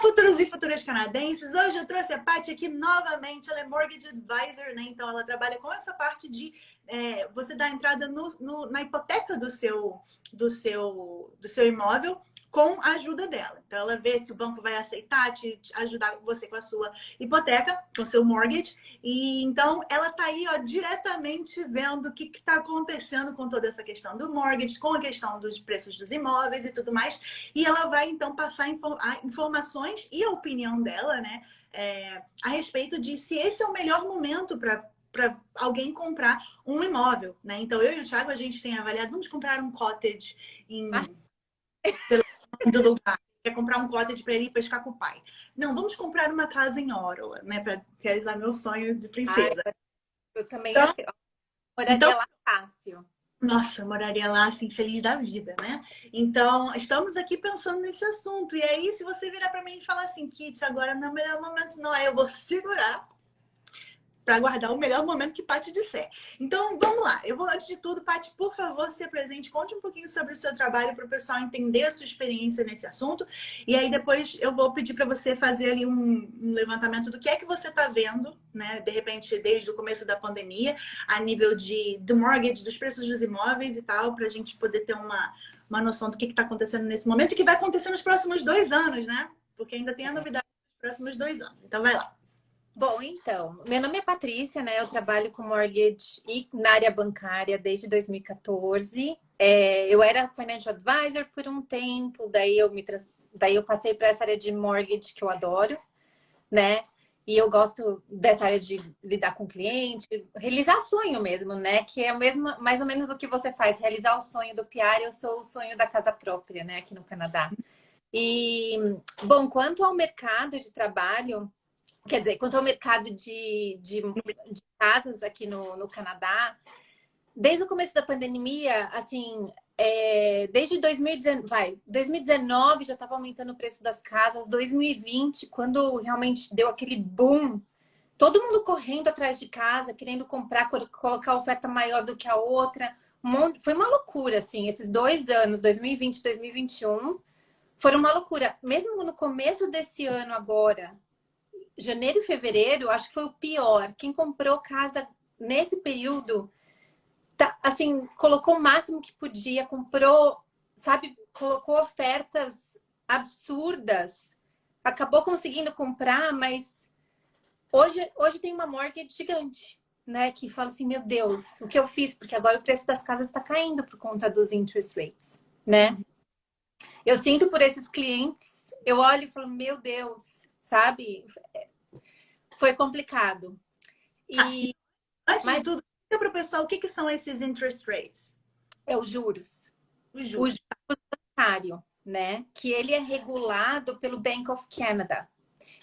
Futuros e futuras canadenses, hoje eu trouxe a Paty aqui novamente, ela é Mortgage Advisor, né? Então ela trabalha com essa parte de você dar entrada na hipoteca do seu imóvel com a ajuda dela. Então ela vê se o banco vai aceitar te ajudar você com a sua hipoteca, com o seu mortgage. E então ela está aí, ó, diretamente vendo o que está acontecendo com toda essa questão do mortgage, com a questão dos preços dos imóveis e tudo mais. E ela vai então passar informações e a opinião dela, né, a respeito de se esse é o melhor momento para alguém comprar um imóvel, né? Então eu e o Thiago, a gente tem avaliado, vamos comprar um cottage do lugar. Quer comprar um cottage para ele ir pescar com o pai. Não, vamos comprar uma casa em Ottawa, né? Para realizar meu sonho de princesa. Eu também Então, moraria lá fácil. Nossa, moraria lá, assim, feliz da vida, né? Então, estamos aqui pensando nesse assunto. E aí, se você virar para mim e falar assim, Kit, agora não é o melhor momento, não é? Eu vou segurar para aguardar o melhor momento que Paty disser. Então, vamos lá. Eu vou, antes de tudo, Paty, por favor, se apresente. Conte um pouquinho sobre o seu trabalho para o pessoal entender a sua experiência nesse assunto. E aí, depois, eu vou pedir para você fazer ali um levantamento do que é que você está vendo, né? De repente, desde o começo da pandemia, a nível do mortgage, dos preços dos imóveis e tal, para a gente poder ter uma noção do que está acontecendo nesse momento e que vai acontecer nos próximos 2 anos, né? Porque ainda tem a novidade nos próximos 2 anos. Então, vai lá. Bom, então, meu nome é Patrícia, né? Eu trabalho com mortgage e na área bancária desde 2014. Eu era financial advisor por um tempo, daí eu passei para essa área de mortgage que eu adoro, né? E eu gosto dessa área de lidar com cliente, realizar sonho mesmo, né? Que é o mesmo, mais ou menos o que você faz, realizar o sonho do PR. Eu sou o sonho da casa própria, né? Aqui no Canadá. E, bom, quanto ao mercado de trabalho, quer dizer, quanto ao mercado de casas aqui no Canadá, desde o começo da pandemia, assim, desde 2019 já estava aumentando o preço das casas. 2020, quando realmente deu aquele boom, todo mundo correndo atrás de casa, querendo comprar, colocar oferta maior do que a outra. Foi uma loucura, assim, esses 2 anos, 2020 e 2021, foram uma loucura. Mesmo no começo desse ano agora, janeiro e fevereiro, acho que foi o pior. Quem comprou casa nesse período, assim, colocou o máximo que podia, comprou, sabe, colocou ofertas absurdas, acabou conseguindo comprar, mas hoje tem uma mortgage gigante, né, que fala assim, meu Deus, o que eu fiz? Porque agora o preço das casas está caindo por conta dos interest rates, né? Eu sinto por esses clientes, eu olho e falo, meu Deus, sabe? Foi complicado. Antes de Mas tudo, explica para o pessoal o que são esses interest rates. é os juros. Os O juros. juro bancário, né? Que ele é regulado pelo Bank of Canada.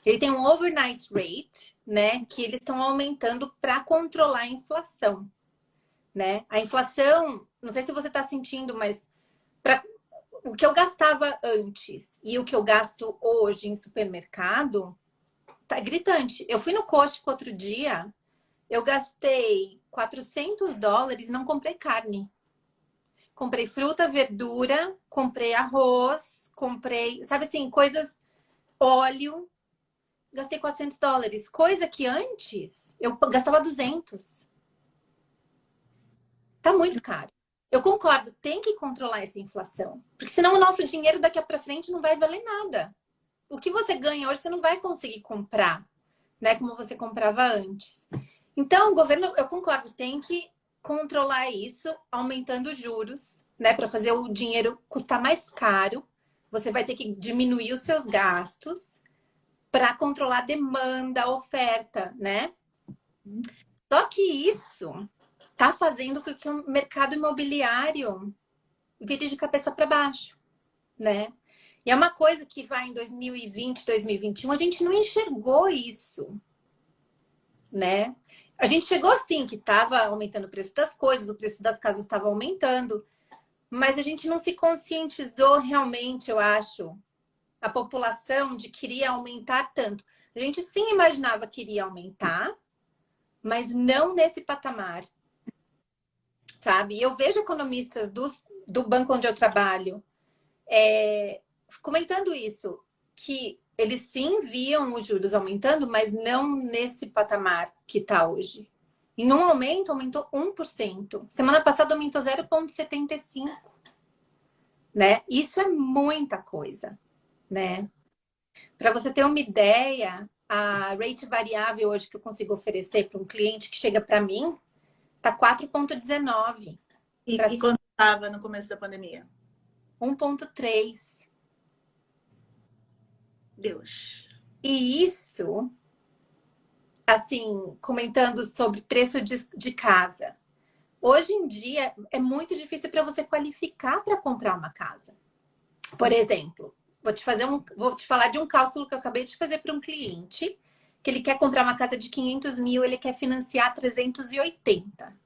Ele tem um overnight rate, né? Que eles estão aumentando para controlar a inflação, né? A inflação, não sei se você está sentindo, mas o que eu gastava antes e o que eu gasto hoje em supermercado tá gritante. Eu fui no Costco outro dia, eu gastei $400, não comprei carne. Comprei fruta, verdura, comprei arroz, comprei, sabe assim, coisas, óleo. Gastei $400. Coisa que antes eu gastava 200. Tá muito caro. Eu concordo, tem que controlar essa inflação. Porque senão o nosso dinheiro daqui para frente não vai valer nada. O que você ganha hoje, você não vai conseguir comprar, né? Como você comprava antes. Então, o governo, eu concordo, tem que controlar isso, aumentando os juros, né? Para fazer o dinheiro custar mais caro. Você vai ter que diminuir os seus gastos para controlar a demanda, a oferta, né? Só que isso tá fazendo com que o mercado imobiliário vire de cabeça para baixo, né? E é uma coisa que vai em 2020, 2021, a gente não enxergou isso, né? A gente chegou assim, que estava aumentando o preço das coisas, o preço das casas estava aumentando, mas a gente não se conscientizou realmente, eu acho, a população de que iria aumentar tanto. A gente sim imaginava que iria aumentar, mas não nesse patamar, sabe? E eu vejo economistas do banco onde eu trabalho comentando isso, que eles sim viam os juros aumentando, mas não nesse patamar que está hoje. Em um aumento, aumentou 1%. Semana passada aumentou 0,75%. Né? Isso é muita coisa, né? Para você ter uma ideia, a rate variável hoje que eu consigo oferecer para um cliente que chega para mim tá 4,19. E quando estava no começo da pandemia? 1,3. Deus. E isso, assim, comentando sobre preço de casa. Hoje em dia é muito difícil para você qualificar para comprar uma casa. Por exemplo, vou te falar de um cálculo que eu acabei de fazer para um cliente, que ele quer comprar uma casa de 500 mil, ele quer financiar 380.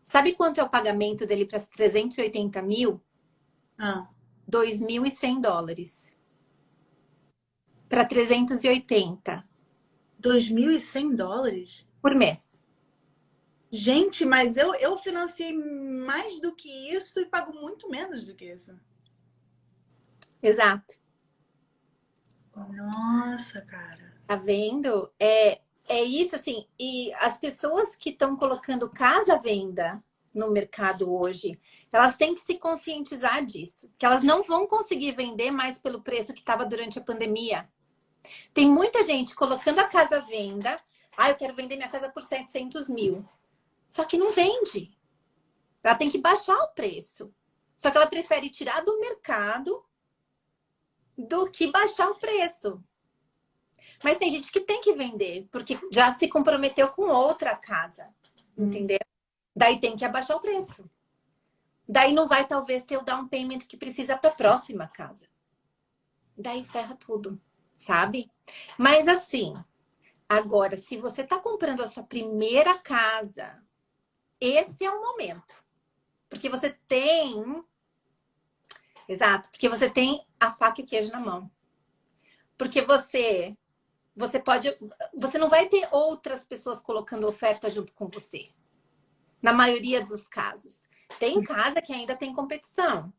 Sabe quanto é o pagamento dele para 380 mil? $2.100. Para 380. $2.100? Por mês. Gente, mas eu financiei mais do que isso e pago muito menos do que isso. Exato. Nossa, cara. Tá vendo? É isso, assim. E as pessoas que estão colocando casa à venda no mercado hoje, elas têm que se conscientizar disso. Que elas não vão conseguir vender mais pelo preço que estava durante a pandemia. Tem muita gente colocando a casa à venda. Ah, eu quero vender minha casa por 700 mil. Só que não vende. Ela tem que baixar o preço. Só que ela prefere tirar do mercado do que baixar o preço. Mas tem gente que tem que vender, porque já se comprometeu com outra casa. Entendeu? Daí tem que abaixar o preço. Daí não vai, talvez, ter o down payment que precisa para a próxima casa. Daí ferra tudo, sabe? Mas assim, agora, se você está comprando a sua primeira casa, esse é o momento. Porque você tem... Exato, porque você tem a faca e o queijo na mão. Porque você pode... Você não vai ter outras pessoas colocando oferta junto com você. Na maioria dos casos. Tem casa que ainda tem competição.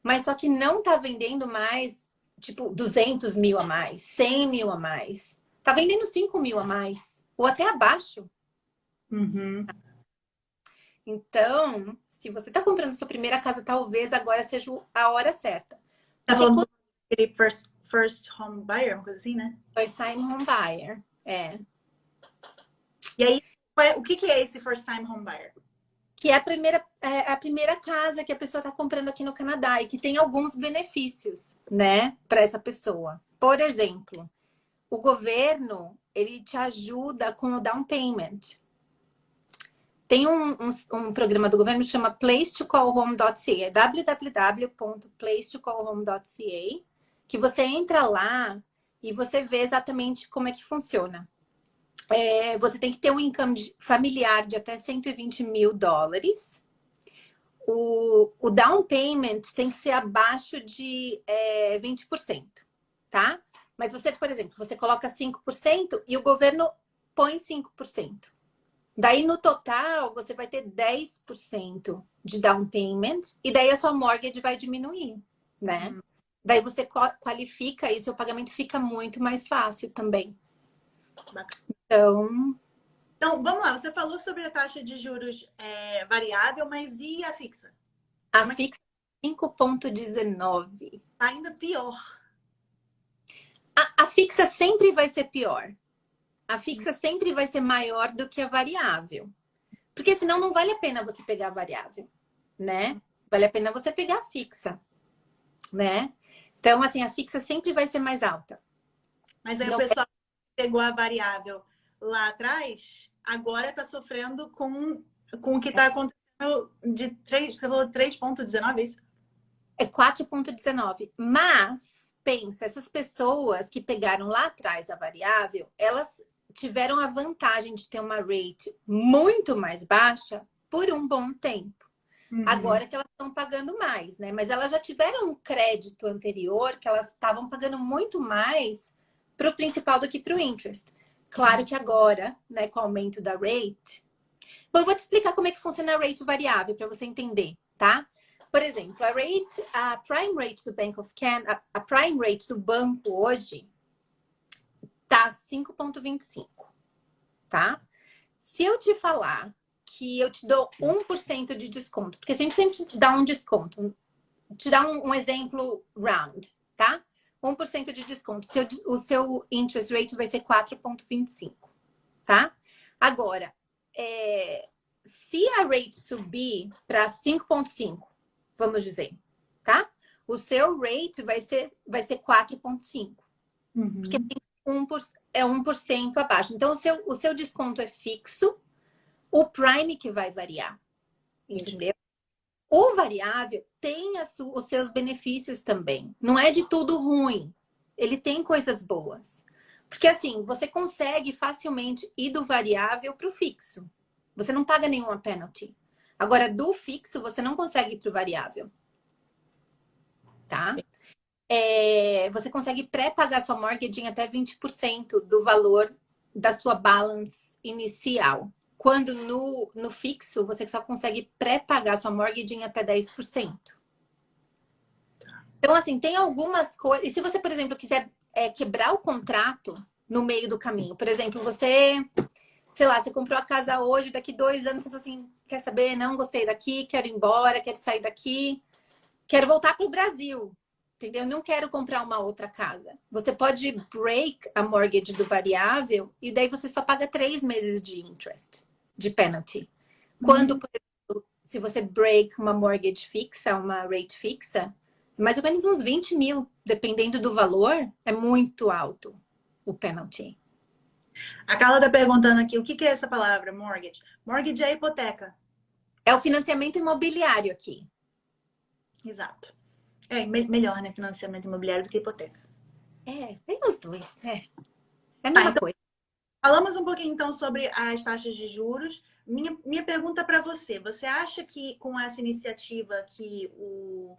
Mas só que não tá vendendo mais, tipo, 200 mil a mais, 100 mil a mais. Tá vendendo 5 mil a mais. Ou até abaixo. Uhum. Então, se você tá comprando sua primeira casa, talvez agora seja a hora certa. Tá Porque falando de first home buyer, uma coisa assim, né? first time home buyer. É. E aí, o que é esse first time home buyer? Que é a primeira casa que a pessoa está comprando aqui no Canadá e que tem alguns benefícios, né, para essa pessoa. Por exemplo, o governo, ele te ajuda com o down payment. Tem um programa do governo que chama placetocallhome.ca, www.placetocallhome.ca, que você entra lá e você vê exatamente como é que funciona. Você tem que ter um income familiar de até 120 mil dólares. O down payment tem que ser abaixo de 20%, tá? Mas você, por exemplo, você coloca 5% e o governo põe 5%. Daí, no total, você vai ter 10% de down payment e daí a sua mortgage vai diminuir, né? Daí você qualifica e seu pagamento fica muito mais fácil também. Então, vamos lá. Você falou sobre a taxa de juros variável, mas e a fixa? a fixa 5,19. Tá ainda pior. A fixa sempre vai ser pior. A fixa sempre vai ser maior do que a variável. Porque senão não vale a pena você pegar a variável, né? Vale a pena você pegar a fixa, né? Então, assim, a fixa sempre vai ser mais alta. Mas aí o pessoal pegou a variável lá atrás, agora está sofrendo com o que está acontecendo de 3,19, é isso? É 4,19. Mas, pensa, essas pessoas que pegaram lá atrás a variável, elas tiveram a vantagem de ter uma rate muito mais baixa por um bom tempo. Agora que elas estão pagando mais, né? Mas elas já tiveram um crédito anterior que elas estavam pagando muito mais para o principal do que para o interest. Claro que agora, né, com o aumento da rate... Bom, eu vou te explicar como é que funciona a rate variável para você entender, tá? Por exemplo, a prime rate do Bank of Canada, a prime rate do banco hoje tá 5,25, tá? Se eu te falar que eu te dou 1% de desconto, porque a gente sempre dá um desconto, te dar um exemplo round, tá? 1% de desconto. O seu interest rate vai ser 4,25, tá? Agora, se a rate subir para 5,5, vamos dizer, tá? O seu rate vai ser 4,5. Porque é 1% abaixo. Então, o seu desconto é fixo, o prime que vai variar. Entendeu? O variável tem os seus benefícios também. Não é de tudo ruim. Ele tem coisas boas. Porque assim, você consegue facilmente ir do variável para o fixo. Você não paga nenhuma penalty. Agora, do fixo, você não consegue ir para o variável. Tá? Você consegue pré-pagar sua mortgage em até 20% do valor da sua balance inicial. Quando no fixo, você só consegue pré-pagar sua mortgage em até 10%. Então, assim, tem algumas coisas... E se você, por exemplo, quiser quebrar o contrato no meio do caminho. Por exemplo, você... Sei lá, você comprou a casa hoje, daqui 2 anos você fala assim, quer saber? Não gostei daqui, quero ir embora, quero sair daqui. Quero voltar para o Brasil. Entendeu? Não quero comprar uma outra casa. Você pode break a mortgage do variável e daí você só paga 3 meses de interest, de penalty. Quando, por exemplo, se você break uma mortgage fixa, uma rate fixa, mais ou menos uns 20 mil, dependendo do valor, é muito alto o penalty. A Carla tá perguntando aqui, o que é essa palavra, mortgage? Mortgage é hipoteca. É o financiamento imobiliário aqui. Exato. Melhor, né? Financiamento imobiliário do que hipoteca. Tem os dois. É a mesma coisa. Falamos um pouquinho, então, sobre as taxas de juros. Minha pergunta para você. Você acha que com essa iniciativa que o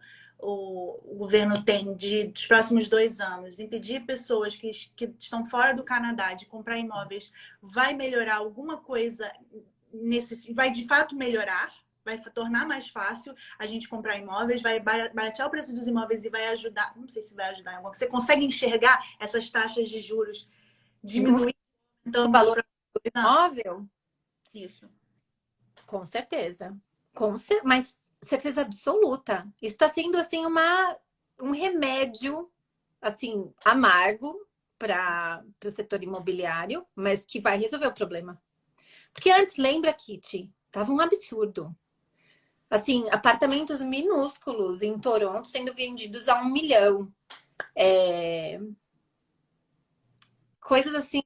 governo tem dos próximos 2 anos, impedir pessoas que estão fora do Canadá de comprar imóveis, vai melhorar alguma coisa vai de fato melhorar? Vai tornar mais fácil a gente comprar imóveis, vai baratear o preço dos imóveis e vai ajudar, não sei se vai ajudar em alguma coisa. Você consegue enxergar essas taxas de juros diminuir o valor do imóvel? Isso. Com certeza. Mas certeza absoluta. Isso está sendo assim um remédio assim amargo para o setor imobiliário, mas que vai resolver o problema. Porque antes, lembra, Kitty? Tava um absurdo. Assim, apartamentos minúsculos em Toronto sendo vendidos a 1 milhão. Coisas assim.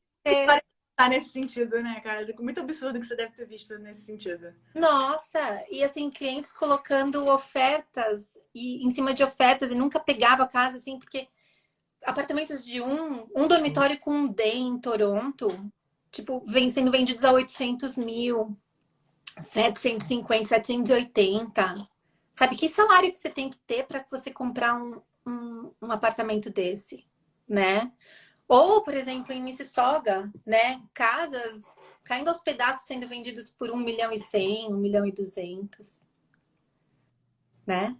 Tá nesse sentido, né, cara? Muito absurdo que você deve ter visto nesse sentido. Nossa, e assim, clientes colocando ofertas em cima de ofertas e nunca pegava a casa, assim, porque apartamentos de um dormitório com um D em Toronto, tipo, vem sendo vendidos a 800 mil, 750, 780. Sabe, que salário que você tem que ter para você comprar um apartamento desse, né? Ou, por exemplo, em Mississauga, né? Casas caindo aos pedaços sendo vendidas por 1.100.000, 1.200.000, né?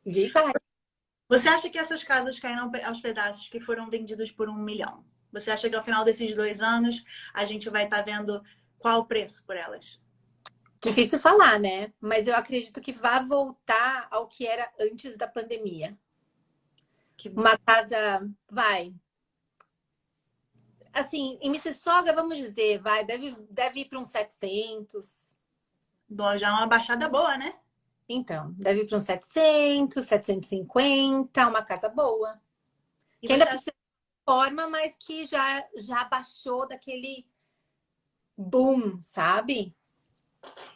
Viva! Você acha que essas casas caíram aos pedaços que foram vendidas por 1 milhão? Você acha que ao final desses 2 anos a gente vai estar vendo qual o preço por elas? Difícil falar, né? Mas eu acredito que vai voltar ao que era antes da pandemia. Uma casa vai. Assim, em Mississauga, vamos dizer, deve ir para uns 700. Bom, já é uma baixada boa, né? Então, deve ir para uns 700, 750, uma casa boa. Que ainda precisa de forma, mas que já baixou daquele boom, sabe?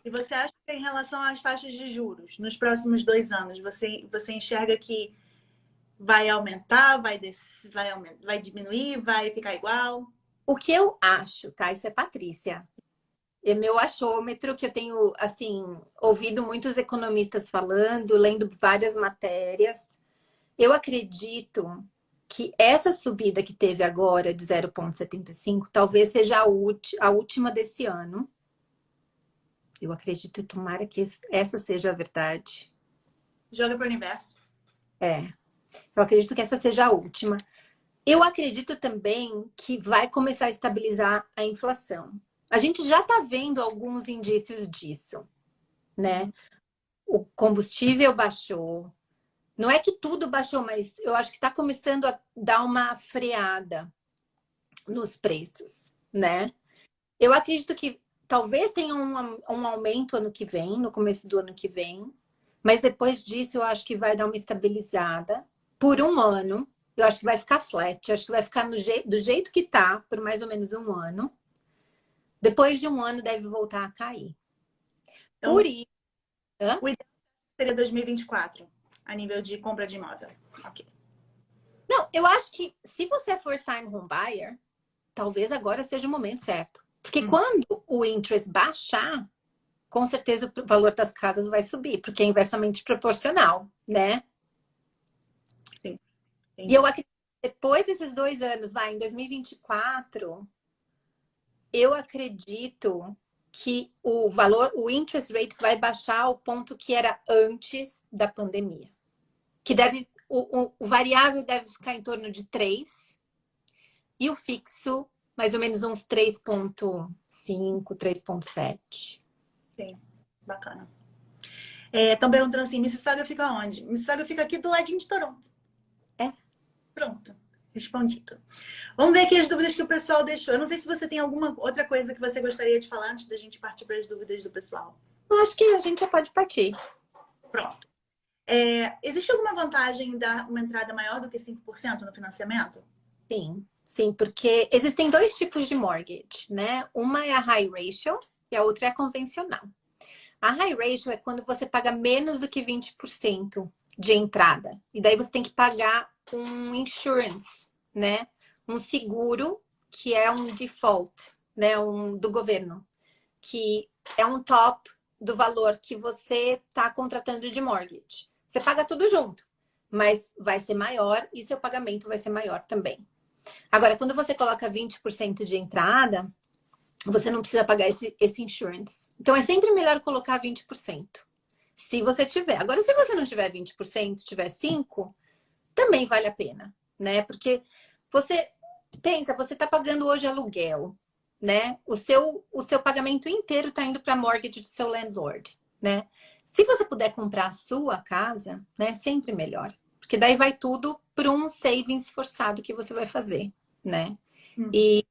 E você acha que em relação às taxas de juros, nos próximos 2 anos, você enxerga que vai aumentar, vai diminuir, vai ficar igual? O que eu acho, tá? Isso é Patrícia. É meu achômetro, que eu tenho, assim, ouvido muitos economistas falando, lendo várias matérias. Eu acredito que essa subida que teve agora de 0,75 talvez seja a última desse ano. Eu acredito e tomara que essa seja a verdade. joga para o universo. Eu acredito que essa seja a última. Eu acredito também que vai começar a estabilizar a inflação. A gente já está vendo alguns indícios disso, né? O combustível baixou. Não é que tudo baixou, mas eu acho que está começando a dar uma freada nos preços, né? Eu acredito que talvez tenha um aumento ano que vem, no começo do ano que vem, mas depois disso eu acho que vai dar uma estabilizada por um ano. Eu acho que vai ficar flat, eu acho que vai ficar do jeito que tá por mais ou menos um ano. Depois de um ano deve voltar a cair. Então, Por isso... o ideal seria 2024, a nível de compra de imóvel. Ok. Não, eu acho que se você é first time home buyer, talvez agora seja o momento certo. Porque quando o interest baixar, com certeza o valor das casas vai subir, porque é inversamente proporcional, né? Sim. E eu acredito que depois desses 2 anos, em 2024, eu acredito que o interest rate vai baixar ao ponto que era antes da pandemia. Que o variável deve ficar em torno de 3 e o fixo mais ou menos uns 3,5, 3,7. Sim, bacana. Estão perguntando assim, Mississauga fica onde? Mississauga fica aqui do ladinho de Toronto. Pronto, respondido. Vamos ver aqui as dúvidas que o pessoal deixou. Eu não sei se você tem alguma outra coisa que você gostaria de falar antes da gente partir para as dúvidas do pessoal. Eu acho que a gente já pode partir. Pronto. Existe alguma vantagem em dar uma entrada maior do que 5% no financiamento? Sim, porque existem 2 tipos de mortgage, né? Uma é a high ratio e a outra é a convencional. A high ratio é quando você paga menos do que 20% de entrada. E daí você tem que pagar um insurance, né? Um seguro que é um default, né? Do governo, que é um top do valor que você está contratando de mortgage. Você paga tudo junto, mas vai ser maior e seu pagamento vai ser maior também. Agora, quando você coloca 20% de entrada, você não precisa pagar esse insurance. Então, é sempre melhor colocar 20%. Se você tiver. Agora, se você não tiver 20%, tiver 5%, também vale a pena, né? Porque você pensa, você está pagando hoje aluguel, né? O seu pagamento inteiro está indo para a mortgage do seu landlord, né? Se você puder comprar a sua casa, né? Sempre melhor. Porque daí vai tudo para um savings forçado que você vai fazer, né? E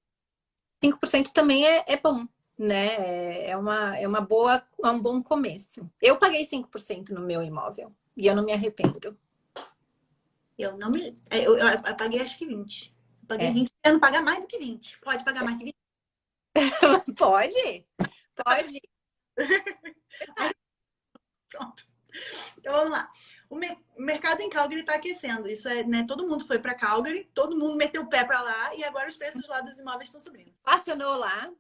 5% também é bom, né? É um bom começo. Eu paguei 5% no meu imóvel e eu não me arrependo. Eu não me. Eu paguei acho que 20. Eu paguei 20, querendo pagar mais do que 20. Pode pagar mais que 20? Pode? Pode. Pronto. Então vamos lá. O mercado em Calgary está aquecendo. Isso é, né? Todo mundo foi para Calgary, todo mundo meteu o pé para lá e agora os preços lá dos imóveis estão subindo. Inflacionou lá.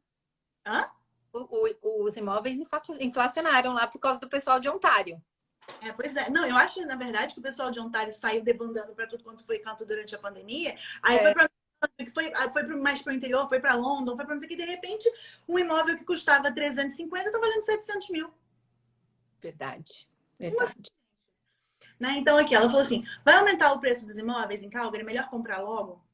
Hã? Os imóveis inflacionaram lá por causa do pessoal de Ontário. Pois é. Não, eu acho, na verdade, que o pessoal de Ontário saiu debandando para tudo quanto foi canto durante a pandemia. Aí foi mais para o interior, foi para London, foi para não sei o que. De repente, um imóvel que custava 350 está valendo 700 mil. Verdade. Né? Então, aqui, ela falou assim, vai aumentar o preço dos imóveis em Calgary? É melhor comprar logo?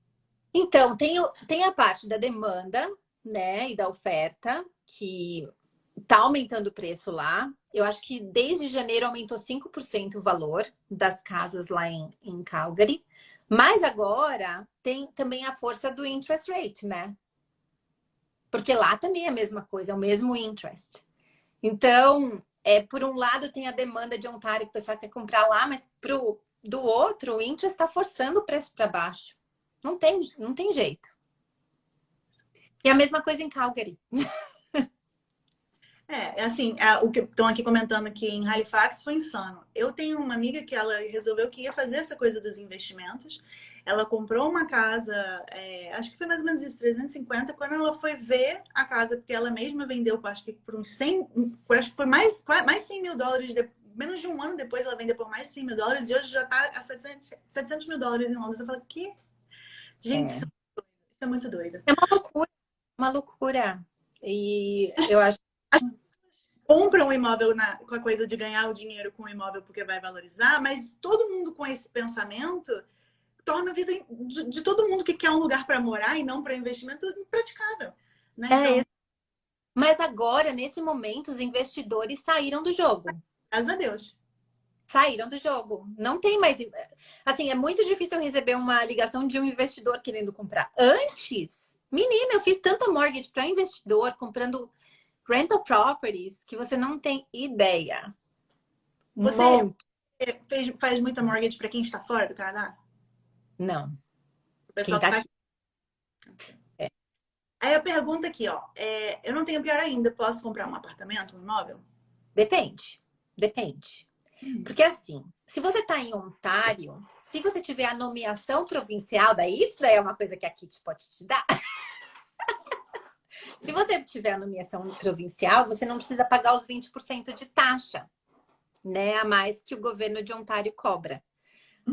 Então, tem a parte da demanda, né, e da oferta, que tá aumentando o preço lá. Eu acho que desde janeiro aumentou 5% o valor das casas lá em Calgary. Mas agora tem também a força do interest rate, né? Porque lá também é a mesma coisa, é o mesmo interest. Então, por um lado tem a demanda de Ontário, que o pessoal quer comprar lá, mas do outro, o interest está forçando o preço para baixo. Não tem jeito. E a mesma coisa em Calgary. Assim, o que estão aqui comentando aqui em Halifax foi insano. Eu tenho uma amiga que ela resolveu que ia fazer essa coisa dos investimentos. Ela comprou uma casa, acho que foi mais ou menos isso, 350. Quando ela foi ver a casa, porque ela mesma vendeu, acho que por uns 100, acho que foi mais 100 mil dólares, menos de um ano depois ela vendeu por mais de 100 mil dólares e hoje já está a 700 mil dólares em Londres. Eu falo, que? Gente, isso é muito doido. É uma loucura. Uma loucura. E eu acho compra um imóvel com a coisa de ganhar o dinheiro com o imóvel porque vai valorizar, mas todo mundo com esse pensamento torna a vida de todo mundo que quer um lugar para morar e não para investimento impraticável, né? Então, Mas agora, nesse momento, os investidores saíram do jogo. graças a Deus. Saíram do jogo. Não tem mais. Assim, é muito difícil eu receber uma ligação de um investidor querendo comprar. Antes, menina, eu fiz tanta mortgage para investidor, comprando rental properties, que você não tem ideia. Você Monte. faz muita mortgage para quem está fora do Canadá? Não. O pessoal Quem que tá faz. aqui. É. Aí a pergunta aqui, ó. Eu não tenho pior ainda. Posso comprar um apartamento, um imóvel? Depende. Depende. Porque assim, se você está em Ontário, se você tiver a nomeação provincial, daí isso daí é uma coisa que a Kitty pode te dar. Se você tiver a nomeação provincial, você não precisa pagar os 20% de taxa, né? A mais que o governo de Ontário cobra.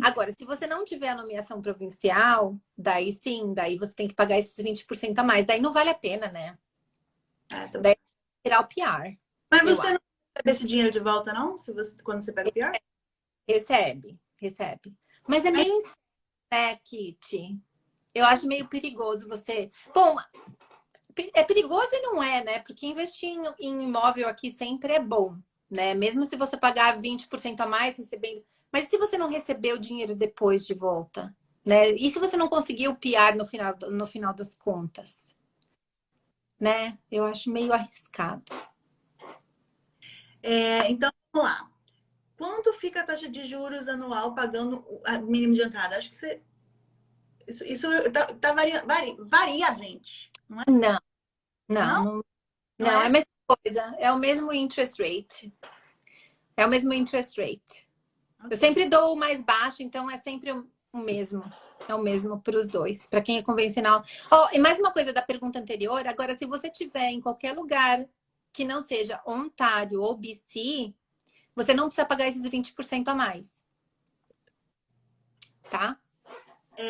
Agora, se você não tiver a nomeação provincial, daí sim, daí você tem que pagar esses 20% a mais. Daí não vale a pena, né? Daí tirar o PR. Mas você não recebe esse dinheiro de volta, não? Quando você pega o PR? Recebe, recebe. Mas é meio incerto, né, Kitty? Eu acho meio perigoso você. Bom, é perigoso e não é, né? Porque investir em imóvel aqui sempre é bom, né? Mesmo se você pagar 20% a mais recebendo. Mas e se você não receber o dinheiro depois de volta, né? E se você não conseguir o PR no final das contas, né? Eu acho meio arriscado. Então, vamos lá. Quanto fica a taxa de juros anual pagando o mínimo de entrada? Acho que isso varia, gente. Não é? Não, Não? não, Não não, é é? a mesma coisa. É o mesmo interest rate. É o mesmo interest rate. Eu sempre dou o mais baixo, então é sempre o mesmo. É o mesmo para os dois, para quem é convencional. Oh, e mais uma coisa da pergunta anterior. Agora, se você tiver em qualquer lugar que não seja Ontário ou BC, você não precisa pagar esses 20% a mais. Tá?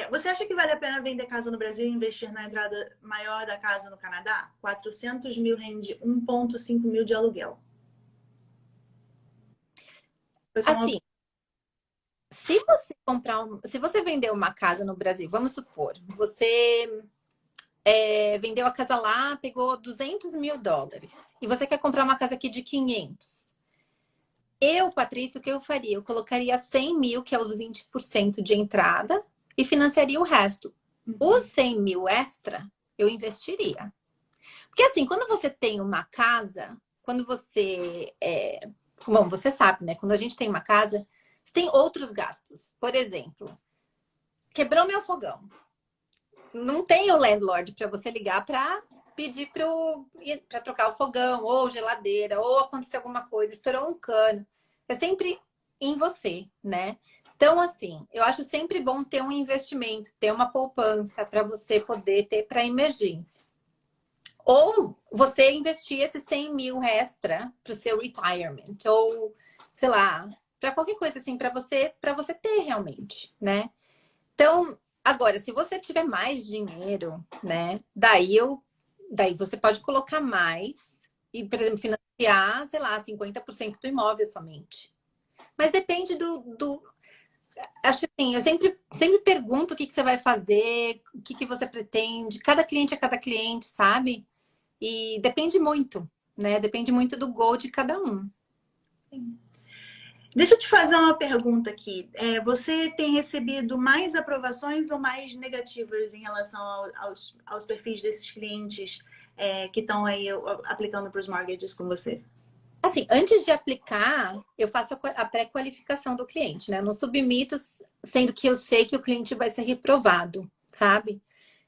Você acha que vale a pena vender casa no Brasil e investir na entrada maior da casa no Canadá? 400 mil rende 1,5 mil de aluguel. Assim, se você vender uma casa no Brasil, vamos supor, você vendeu a casa lá, pegou 200 mil dólares e você quer comprar uma casa aqui de 500. Eu, Patrícia, o que eu faria? Eu colocaria 100 mil, que é os 20% de entrada, e financiaria o resto. Os 100 mil extra, eu investiria. Porque assim, quando você tem uma casa, quando você... Bom, você sabe, né? Quando a gente tem uma casa, você tem outros gastos. Por exemplo, quebrou meu fogão. Não tem o landlord para você ligar para pedir para trocar o fogão, ou geladeira, ou aconteceu alguma coisa, estourou um cano. É sempre em você, né? Então, assim, eu acho sempre bom ter um investimento, ter uma poupança para você poder ter para emergência. Ou você investir esses 100 mil extra para o seu retirement, ou, sei lá, para qualquer coisa assim, para você ter realmente, né? Então, agora, se você tiver mais dinheiro, né? Daí você pode colocar mais e, por exemplo, financiar, sei lá, 50% do imóvel somente. Mas depende acho assim, eu sempre pergunto o que você vai fazer, o que você pretende. Cada cliente é cada cliente, sabe? E depende muito, né? Depende muito do goal de cada um. Sim. Deixa eu te fazer uma pergunta aqui. Você tem recebido mais aprovações ou mais negativas em relação aos perfis desses clientes que estão aí aplicando para os mortgages com você? Assim, antes de aplicar, eu faço a pré-qualificação do cliente, né? Eu não submito, sendo que eu sei que o cliente vai ser reprovado, sabe?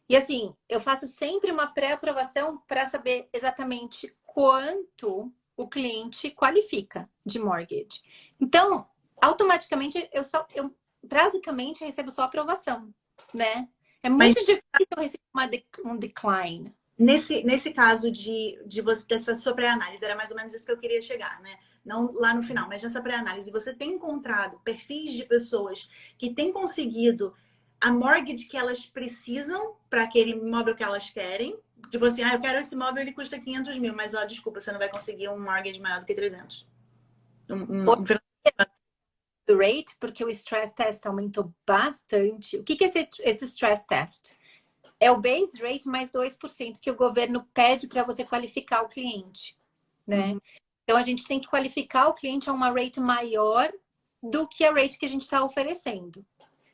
E assim, eu faço sempre uma pré-aprovação para saber exatamente quanto o cliente qualifica de mortgage. Então, automaticamente, eu basicamente recebo só aprovação, né? É Mas muito difícil eu receber um decline. nesse caso dessa sua pré-análise, era mais ou menos isso que eu queria chegar, né? Não lá no final, mas nessa pré-análise, você tem encontrado perfis de pessoas que têm conseguido a mortgage que elas precisam para aquele imóvel que elas querem, tipo assim, eu quero esse imóvel, ele custa 500 mil, mas, ó, desculpa, você não vai conseguir um mortgage maior do que 300. Um Do rate, porque o stress test aumentou bastante. O que é esse stress test? É o base rate mais 2% que o governo pede para você qualificar o cliente, né? Então, a gente tem que qualificar o cliente a uma rate maior do que a rate que a gente está oferecendo.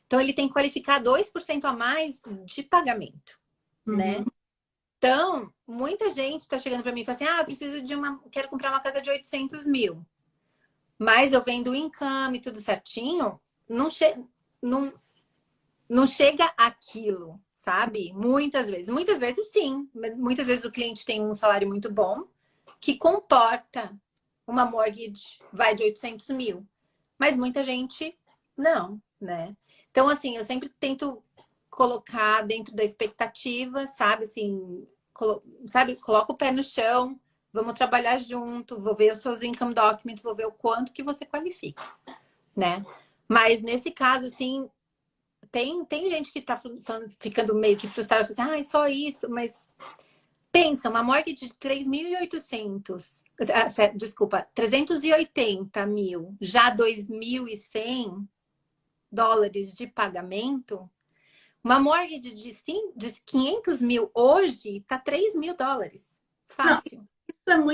Então, ele tem que qualificar 2% a mais de pagamento, né? Então, muita gente está chegando para mim e fala assim, eu preciso quero comprar uma casa de 800 mil. Mas eu vendo o income e tudo certinho, não chega aquilo, sabe? Muitas vezes sim. Muitas vezes o cliente tem um salário muito bom que comporta uma mortgage, vai de 800 mil. Mas muita gente não, né? Então, assim, eu sempre tento colocar dentro da expectativa, sabe? Assim, coloca o pé no chão, vamos trabalhar junto, vou ver os seus income documents, vou ver o quanto que você qualifica, né? Mas nesse caso, assim, tem gente que tá ficando meio que frustrada, assim, só isso, mas pensa, uma mortgage de 3.800, desculpa, 380 mil, já 2.100 dólares de pagamento, uma mortgage de 500 mil hoje tá 3 mil dólares. Fácil. Não,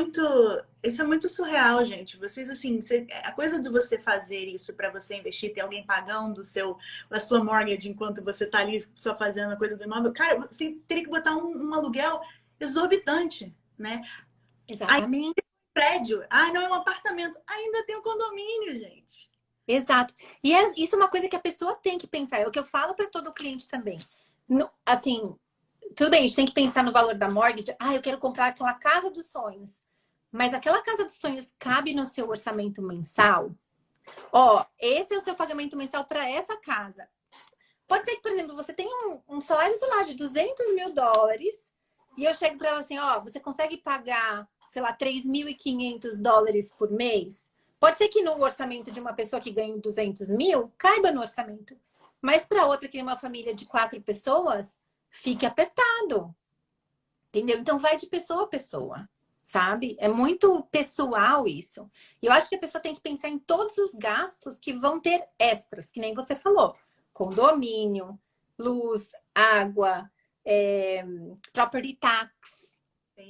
isso é muito surreal, gente. Vocês, assim, a coisa de você fazer isso para você investir, ter alguém pagando a sua mortgage enquanto você tá ali só fazendo a coisa do imóvel, cara, você teria que botar um aluguel exorbitante, né? Exatamente. Aí, prédio, não é um apartamento, ainda tem um condomínio, gente. Exato. E isso é uma coisa que a pessoa tem que pensar. É o que eu falo para todo cliente também. Assim, tudo bem, a gente tem que pensar no valor da mortgage. Eu quero comprar aquela casa dos sonhos. Mas aquela casa dos sonhos cabe no seu orçamento mensal? Esse é o seu pagamento mensal para essa casa. Pode ser que, por exemplo, você tenha um salário, sei lá, de 200 mil dólares e eu chego para ela assim, você consegue pagar, sei lá, 3.500 dólares por mês? Pode ser que no orçamento de uma pessoa que ganha 200 mil, caiba no orçamento. Mas para outra que tem uma família de 4 pessoas, fique apertado. Entendeu? Então vai de pessoa a pessoa, sabe? É muito pessoal isso. E eu acho que a pessoa tem que pensar em todos os gastos que vão ter extras, que nem você falou. Condomínio, luz, água, property tax,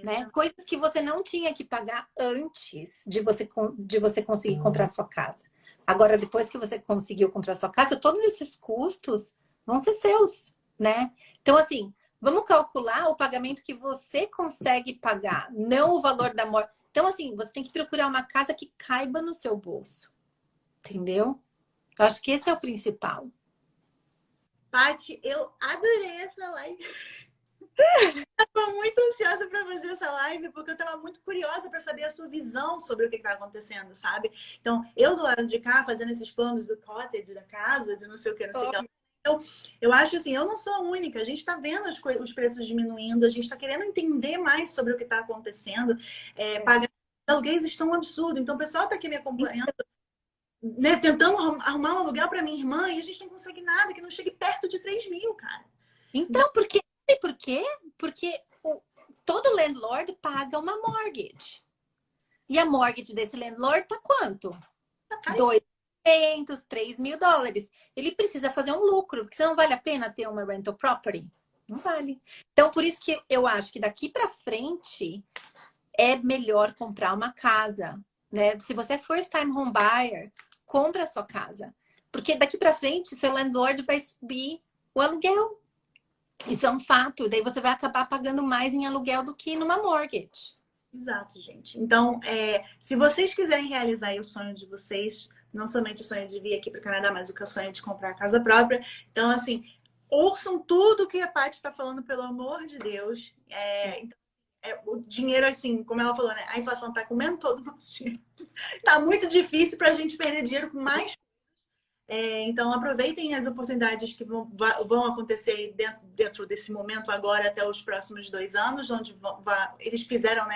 né? Coisas que você não tinha que pagar antes de você conseguir comprar sua casa. Agora, depois que você conseguiu comprar sua casa, todos esses custos vão ser seus, né? Então, assim, vamos calcular o pagamento que você consegue pagar, não o valor da morte. Então, assim, você tem que procurar uma casa que caiba no seu bolso. Entendeu? Eu acho que esse é o principal. Paty, eu adorei essa live. Estou muito ansiosa para fazer essa live, porque eu estava muito curiosa para saber a sua visão sobre o que está acontecendo, sabe? Então, eu do lado de cá, fazendo esses planos do cottage, da casa, de não sei o que, não sei o que. Então, eu acho assim, eu não sou a única. A gente está vendo os preços diminuindo, a gente está querendo entender mais sobre o que está acontecendo. Pagar aluguéis estão um absurdo. Então, o pessoal está aqui me acompanhando, né, tentando arrumar um aluguel para minha irmã, e a gente não consegue nada que não chegue perto de 3 mil, cara. Então, por quê? Porque todo landlord paga uma mortgage. E a mortgage desse landlord tá quanto? 200, 3 mil dólares. Ele precisa fazer um lucro, porque senão vale a pena ter uma rental property. Não vale. Então, por isso que eu acho que daqui para frente é melhor comprar uma casa, né? Se você é first time home buyer, compra a sua casa. Porque daqui para frente, seu landlord vai subir o aluguel. Isso é um fato. Daí você vai acabar pagando mais em aluguel do que numa mortgage. Exato, gente. Então, se vocês quiserem realizar aí o sonho de vocês, não somente o sonho de vir aqui para o Canadá, mas o sonho de comprar a casa própria. Então, assim, ouçam tudo que a Paty está falando, pelo amor de Deus. Então, o dinheiro, assim, como ela falou, né? A inflação está comendo todo o nosso dinheiro. Tá muito difícil para a gente perder dinheiro com mais. Então, aproveitem as oportunidades que vão acontecer dentro desse momento agora até os próximos 2 anos, onde eles fizeram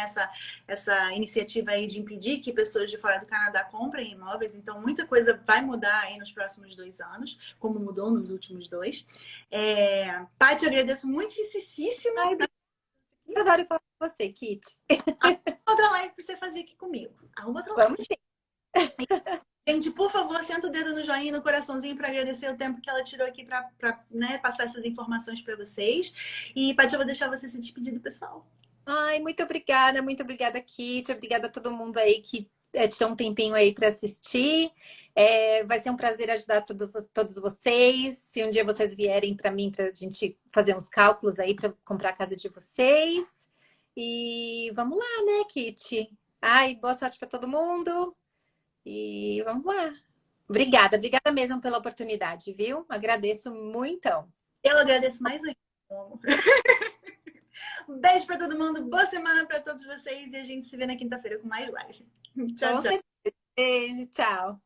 essa iniciativa aí de impedir que pessoas de fora do Canadá comprem imóveis. Então, muita coisa vai mudar aí nos próximos 2 anos, como mudou nos últimos 2. Paty, eu agradeço muitíssimo. Eu adoro falar com você, Kit. Outra live pra você fazer aqui comigo. Arruma outra live. Vamos sim. Gente, por favor, senta o dedo no joinha, no coraçãozinho para agradecer o tempo que ela tirou aqui para né, passar essas informações para vocês. E, Paty, eu vou deixar você se despedir do pessoal. Ai, muito obrigada, Kit. Obrigada a todo mundo aí que tirou um tempinho aí para assistir. Vai ser um prazer ajudar todos vocês. Se um dia vocês vierem para mim, para a gente fazer uns cálculos aí para comprar a casa de vocês. E vamos lá, né, Kit? Ai, boa sorte para todo mundo. E vamos lá. Obrigada mesmo pela oportunidade, viu? Agradeço muito. Eu agradeço mais ainda. Um beijo para todo mundo, boa semana para todos vocês e a gente se vê na quinta-feira com mais live. Tchau, tchau. Beijo, tchau.